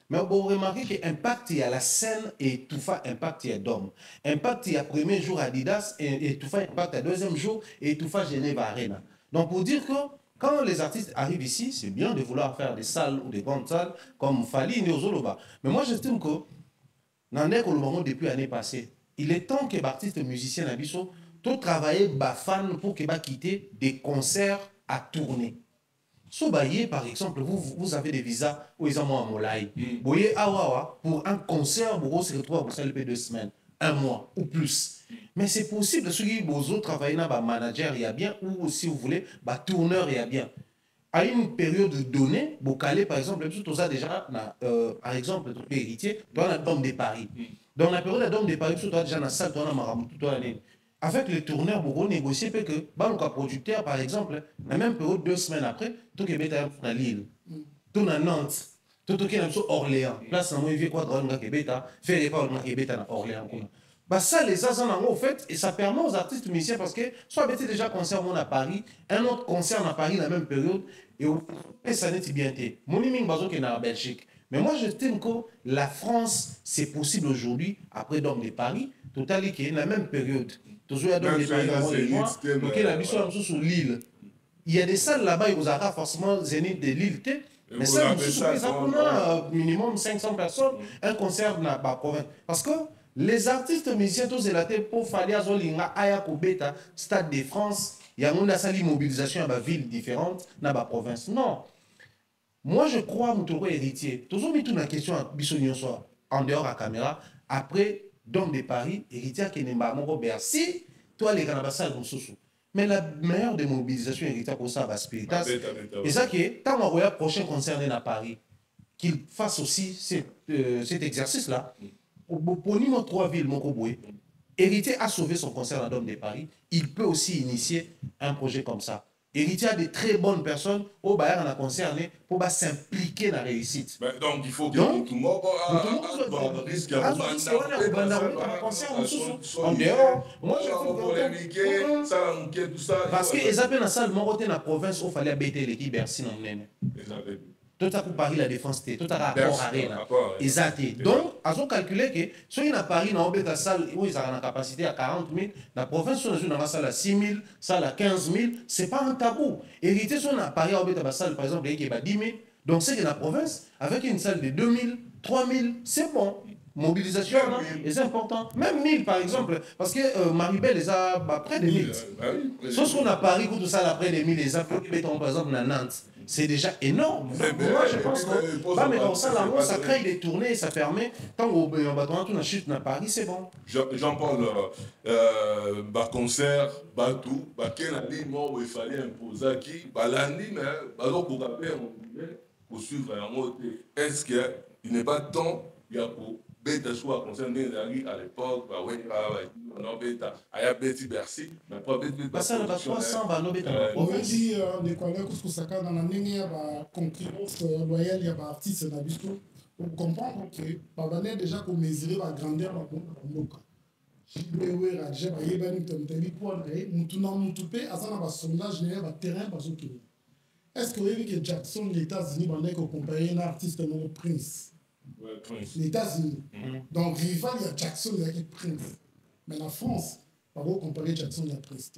Mais vous remarquez que Impact, il y a la scène et Toufa Impact, il y a Dom. Impact, il y a premier jour Adidas et Toufa Impact, il y a deuxième jour et Toufa Genève Arena. Donc, pour dire que quand les artistes arrivent ici, c'est bien de vouloir faire des salles ou des grandes salles comme Fali et Ozoloba. Mais moi, j'estime que dans depuis l'année passée, il est temps que les artistes musiciens Nabiso tout travailler fans pour qu'ils quitter des concerts à tourner. Sobaye, par exemple, vous avez des visas où ils ont un molai. Vous voyez, pour un concert, vous se retrouvez à Bruxelles 2 semaines, 1 mois ou plus. Mais c'est possible, ceux qui vous travaillez dans le manager, il y a bien, ou si vous voulez, tourneur, il y a bien. À une période donnée, vous calez, par exemple, tout ça déjà, par exemple, héritier, dans la Dôme de Paris. Dans la période de la Dôme de Paris, vous avez déjà dans la salle, dans la Maramoutou, dans l'année. Avec les tourneurs, vous négociez que le producteur, par exemple, la même période, 2 semaines après, tout est à Lille, tout à Nantes, tout est à Orléans. Place, on a vu quoi dans le Québec, faire des pas dans Orléans. Bah ça, les azans en fait, et ça permet aux artistes musiciens parce que soit bêté déjà concert à Paris, un autre concert à Paris la même période, et ça n'est bien été. Mon iming bazo qui est en Belgique. Mais moi, je t'aime que la France, c'est possible aujourd'hui, après Dom de Paris, total qui est la même période. Toujours à Dom de Paris, donc la mission sur l'île. Il y a des salles là-bas, il vous aura forcément Zénith de l'île, mais ça, on a minimum 500 personnes, un concert dans la province. Parce que les artistes musiciens, tous les artistes, pour faire des Ayakobeta, Stade de France, il y a une mobilisation dans des villes différentes, dans la province. Non. Moi, je crois que nous héritier. Toujours mis toute la question à Bissonion soit en dehors de la caméra. Après, Dom de Paris, héritier qui n'est pas mon Bercy, toi, les Canabassa, vont sous. Mais la meilleure des mobilisations héritière pour ça, va Spiritas. Et ça qui est, quand on voit le prochain concert à Paris, qu'il fasse aussi cet exercice-là. Pour nous, 3 villes, mon Koboué, Héritier a sauvé son concert à Dôme de Paris. Il peut aussi initier un projet comme ça. Héritier a de très bonnes personnes au Bayern a concerné pour s'impliquer dans la réussite. Donc il faut que tout le monde risque à en dehors. Moi je parce que les appels dans la salle, dans la province, il fallait habiter l'équipe Bercy dans le même. Tout à coup Paris la défense tout à rapport arena exact donc ils ont calculé que si on a Paris dans la salle où ils ont la capacité à 40 000 la province on a dans la salle à 6 000 salle à 15 000 c'est pas un tabou hérité si on a Paris dans la salle par exemple qui est 10 000 donc c'est que la province avec une salle de 2 000 3 000 c'est bon mobilisation c'est important même 1000 par exemple parce que Maribel les a près de 1000 sauf qu'on a Paris où tout ça après des 1000 les a par exemple à Nantes. C'est déjà énorme. Moi, je pense que mais dans ça, ça crée des tournées et ça permet, quand on va tout chute à Paris, c'est bon. Jean-Paul, concert, tout, quel année moi il fallait imposer qui, l'année, mais alors pour suivre la mode, est-ce qu'il n'est pas temps, il y a pour bêta soit concerné à l'époque, on a Betty Bercy, mais pas Betty Bercy. On veut dire, les collègues, dans la ligne, concurrence loyale, il y a des artistes dans le pour comprendre que, par l'année déjà, qu'on mesure la grandeur de la monde. Je est-ce que vous avez vu que Jackson, les États-Unis, on a comparé un artiste nommé Prince? Les États-Unis. Donc, rival, il y a Jackson, il y a Prince. Mais la France, on va comparer Jackson à Prince.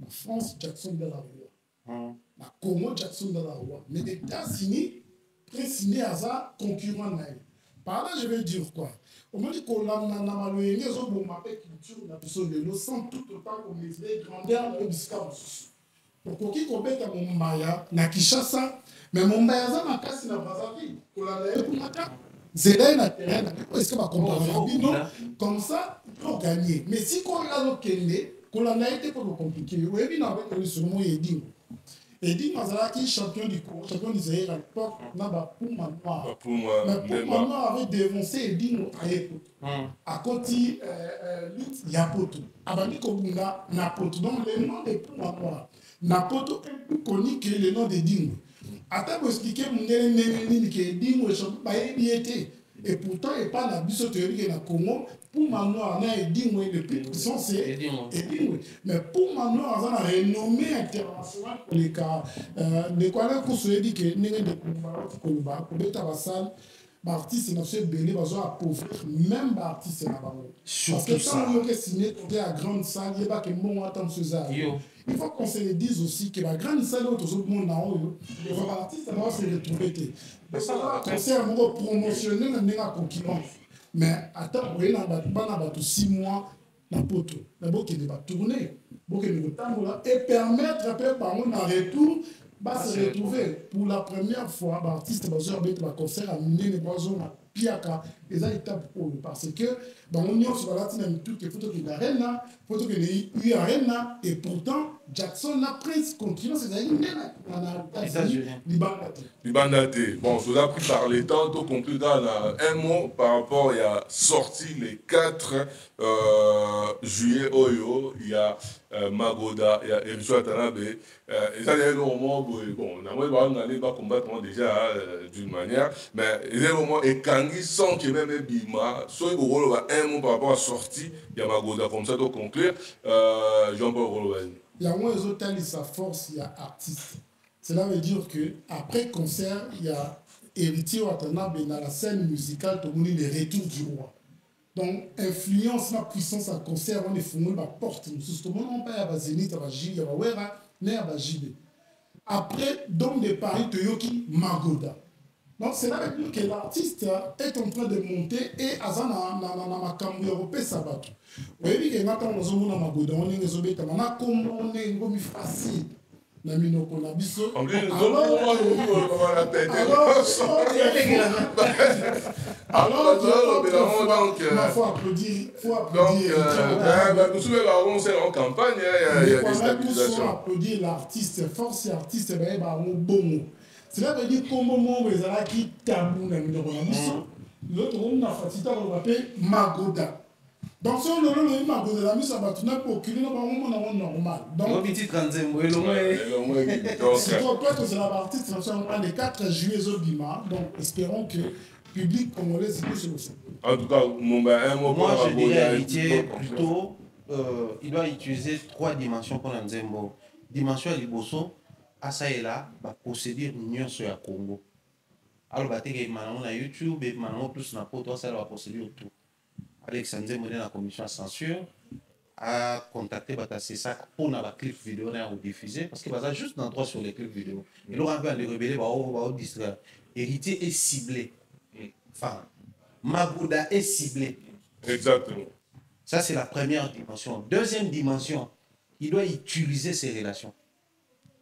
La France, Jackson de la roi. La Congo, Jackson de la roi. Mais les États-Unis, Prince n'est à ça concurrent. Par là, je vais dire quoi? On m'a dit qu'on a malheureusement les autres bon m'appelle culture, la personne de l'eau, sans tout autant qu'on mesure grandeur de l'obscur. Pour qui qu'on bête à mon maya, na Kinshasa, mais mon maya, ça m'a cassé dans Brazzaville. Qu'on a d'ailleurs pour ma carte. C'est là un terrain, est-ce que va comparer comme ça, pour gagner. Mais si on a le Kélé, qu'on a été pour le compliquer, oui, bien avec le second Edine. Edine Mazalaki, champion du Congo, champion d'Israël à l'époque, n'a pas pour ma noire. Mais pour ma noire avait dévancé Edine à l'époque. À côté, Yapoto. Abani Kobuna, Napoto. Donc le nom de pour ma noire. Napoto est plus connu que le nom d'Edine. Attends, vous expliquer mon nez qui est dit, moi, je ne sais pas et pourtant, il n'y a pas la théorie qui est dans le Congo. Pour ma noire, on a dit, moi, le plus puissant, c'est Edine. Mais pour ma noire, on a renommé international pour les cas. Les collègues qui se dit que nous avons des artistes l'artiste national belé va appauvrir même l'artiste là-bas. Parce que quand on a signé à grande salle, il n'y a pas que mon attend ce ça. Il faut qu'on se le dise aussi que la grande salle où tout le monde a eu, les artistes vont se retrouver. Mais ça va concert promotionnel dans la concurrence. Mais attends, vous voyez, dans 6 mois, dans poto, d'abord qu'il va tourner, pour que le temps et permettre après par un retour. Se retrouver pour la première fois, l'artiste va concert à mener les boisons à Piaka, et ça étape parce que dans l'Union sur la Latine, il faut qu'il y ait arena, il faut qu'il y ait arena, et pourtant Jackson a pris continue, c'est-à-dire Libandate. Bon, je vous ai pris par les temps, tout compris dans un mot par rapport, il y a sorti les 4 juillet Oyo, il y a Magoda, il y a Erichou Tanabe, et ça, il y a un moment, bon, on a combattre déjà d'une manière, mais il y a un moment, et Kangi sans qu'il y ait même Bima, soit il y a un mot par rapport à sortie, il y a Magoda comme ça, donc conclure, Jean-Paul Rolobani. Il y a moins hôtels, sa force, il y a artiste. Cela veut dire qu'après concert, il y a héritier Watanabe dans la scène musicale, tout le monde les retours du roi. Donc, influence, la puissance à concert, on est fumé, la porte. Tout le monde, on paye à Zénith, à Gilles, à Wera, mais à Gilles. Après, Dom de Paris, Toyoki, Magoda. Donc, c'est là que l'artiste est en train de monter et Azana na Makambu européen Sabato. Vous voyez que maintenant, nous sommes à Magoda, on est les obéta, on est facile. Na minoko na biso. En plus, nous sommes la tête. Alors, il faut applaudir. Donc, nous sommes en campagne, il y a des stabilisations. Il faut applaudir l'artiste, force et artiste, bon. Cela veut dire qu'au moment où ils ont qui tabou na minoko na biso, l'autre on a fatigué on l'appelle Magoda. Donc, si on a le Magoda la mise à battre pour occuper le moment normal. Donc, petit 35 mois, c'est toi que c'est la partie le 4 juillet au Bima. Donc, espérons que le public congolais se pousse aussi. En tout cas, moi je dirais héritier plutôt, il doit utiliser 3 dimensions pour Nzembo. Dimension liboso, à ça et là, va procéder union sur le Congo. Alors, il y a YouTube et plus na poto, ça va procéder autour. Alexandre Modé, la commission de censure, a contacté Batassessac pour la clip vidéo diffuser parce que c'est juste dans 3 sur les clips vidéo. Et là, on va les rebeller, on va distraire. Héritier est ciblé. Enfin, Magoda est ciblé. Exactement. Ça, c'est la première dimension. Deuxième dimension, il doit utiliser ses relations.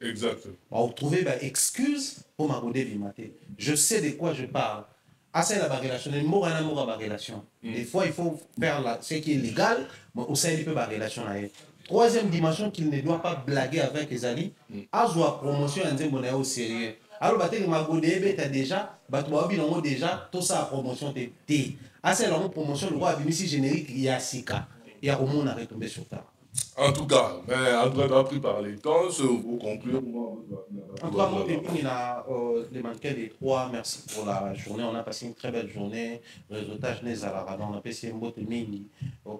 Exactement. On va trouver une excuse pour Magoda Vimaté. Je sais de quoi je parle. Ah, c'est la relation. Relation. Des fois, il faut faire ce qui est légal, mais aussi il peut la relation. Troisième dimension qu'il ne doit pas blaguer avec les alliés. À la promotion, on est au sérieux. Alors, tu as déjà, tout ça, promotion, ah, c'est la promotion, le roi a ici générique, il y a Sika. Il y a au moins retombé sur ta. En tout cas, André a pris par les temps, pour conclure. En tout cas, mon début, il a les mannequins des 3. Merci pour la journée. On a passé une très belle journée. Réseautage n'est à la radon. On a passé un beau témis.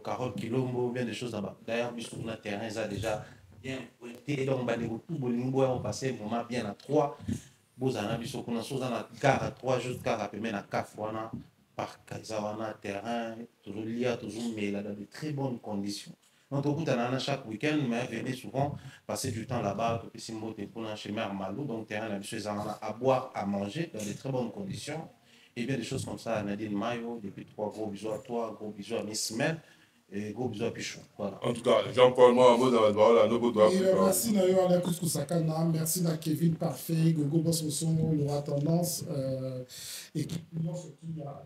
Carole Kilombo, bien des choses là-bas. D'ailleurs, sur notre terrain, ça a déjà bien pointé. Donc, on a tout bolingo. On passé un moment bien à 3. Vous en avez vu qu'on a chose dans la gare à 3, juste car à peine à Kafouana, par Kazawana, terrain, toujours lié, toujours, mais là, dans de très bonnes conditions. Donc, au bout d'un chaque week-end, mais venez souvent passer du temps là-bas, depuis Simbo, pour un chemin à Malou, donc terrain, la chose à boire, à manger, dans de très bonnes conditions. Et bien des choses comme ça, Nadine Mayo, depuis 3 gros bisous à toi, gros bisous à Miss Mel, et gros bisous à Pichon. Voilà. En tout cas, Jean-Paul, moi, un mot dans la parole, à nos doigts. Merci à la Kouskou-Sakana, merci à Kevin Parfait, Gogo Bossoson, Laura Tendance, et qui nous surtout à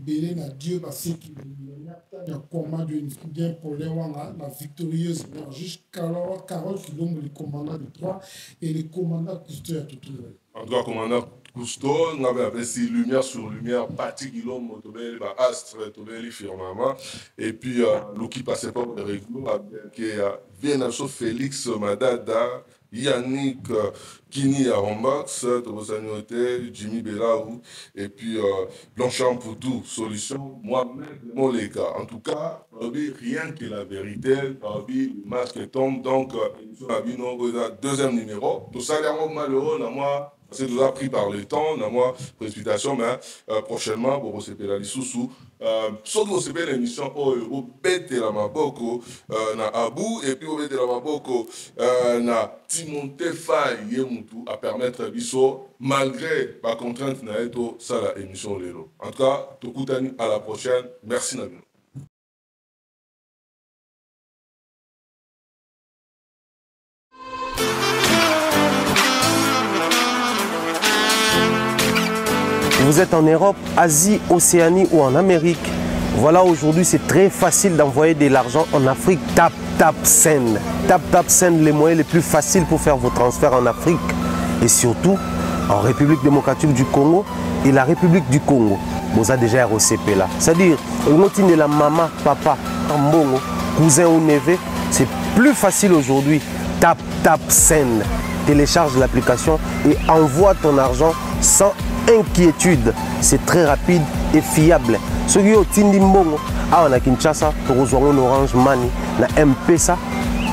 Belé, à Dieu, parce qu'il y a un combat d'une bien pour les Wanga, la victorieuse, jusqu'à Carole qui donne le commandant de 3 et le commandant Cousteau à tout le monde. En tout cas, commandant Cousteau, on avait appelé si lumière sur lumière, parti kilomètre, tobeli astre, tobeli firmament, et puis l'ouki passait pas de réglo, qui vient à Félix Madada, Yannick Kini à Rombax, Jimmy Belaou, et puis Blanchard Poutou, solution, moi-même, mon les gars. En tout cas, rien que la vérité, le masque tombe, donc, deuxième numéro. Tout ça, il malheureux, moi. C'est déjà pris par le temps, dans moi, précipitation, mais prochainement, pour recevoir la Lissoussou, sauf que recevoir l'émission, au bête la Maboko, na Abou, et puis au bête la Maboko, na Timonte Faye, Yemutu, à permettre Bisso, malgré la contrainte, na eto, ça la émission Lelo. En tout cas, Tokutani, à la prochaine. Merci, Nabino. Vous êtes en Europe, Asie, Océanie ou en Amérique. Voilà, aujourd'hui, c'est très facile d'envoyer de l'argent en Afrique. TapTapSend. TapTapSend, les moyens les plus faciles pour faire vos transferts en Afrique. Et surtout, en République démocratique du Congo et la République du Congo. Vous avez déjà ROCP là. C'est-à-dire, de la maman, papa, mbongo, cousin ou neveu, c'est plus facile aujourd'hui. TapTapSend. Télécharge l'application et envoie ton argent sans inquiétude. C'est très rapide et fiable. Ce qui est Tindi Mbongo, à Kinshasa, tu reçois un Orange Money, na M-Pesa,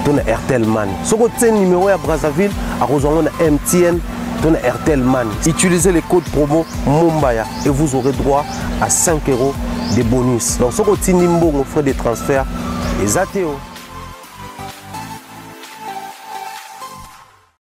tu as Airtel Money. Ce qui est numéro à Brazzaville, à reçoit un MTN, tu as Airtel Money. Utilisez les codes promo Mumbaya et vous aurez droit à 5 € de bonus. Donc, ce qui est Tindi Mbongo, frais de transfert, et Zateo.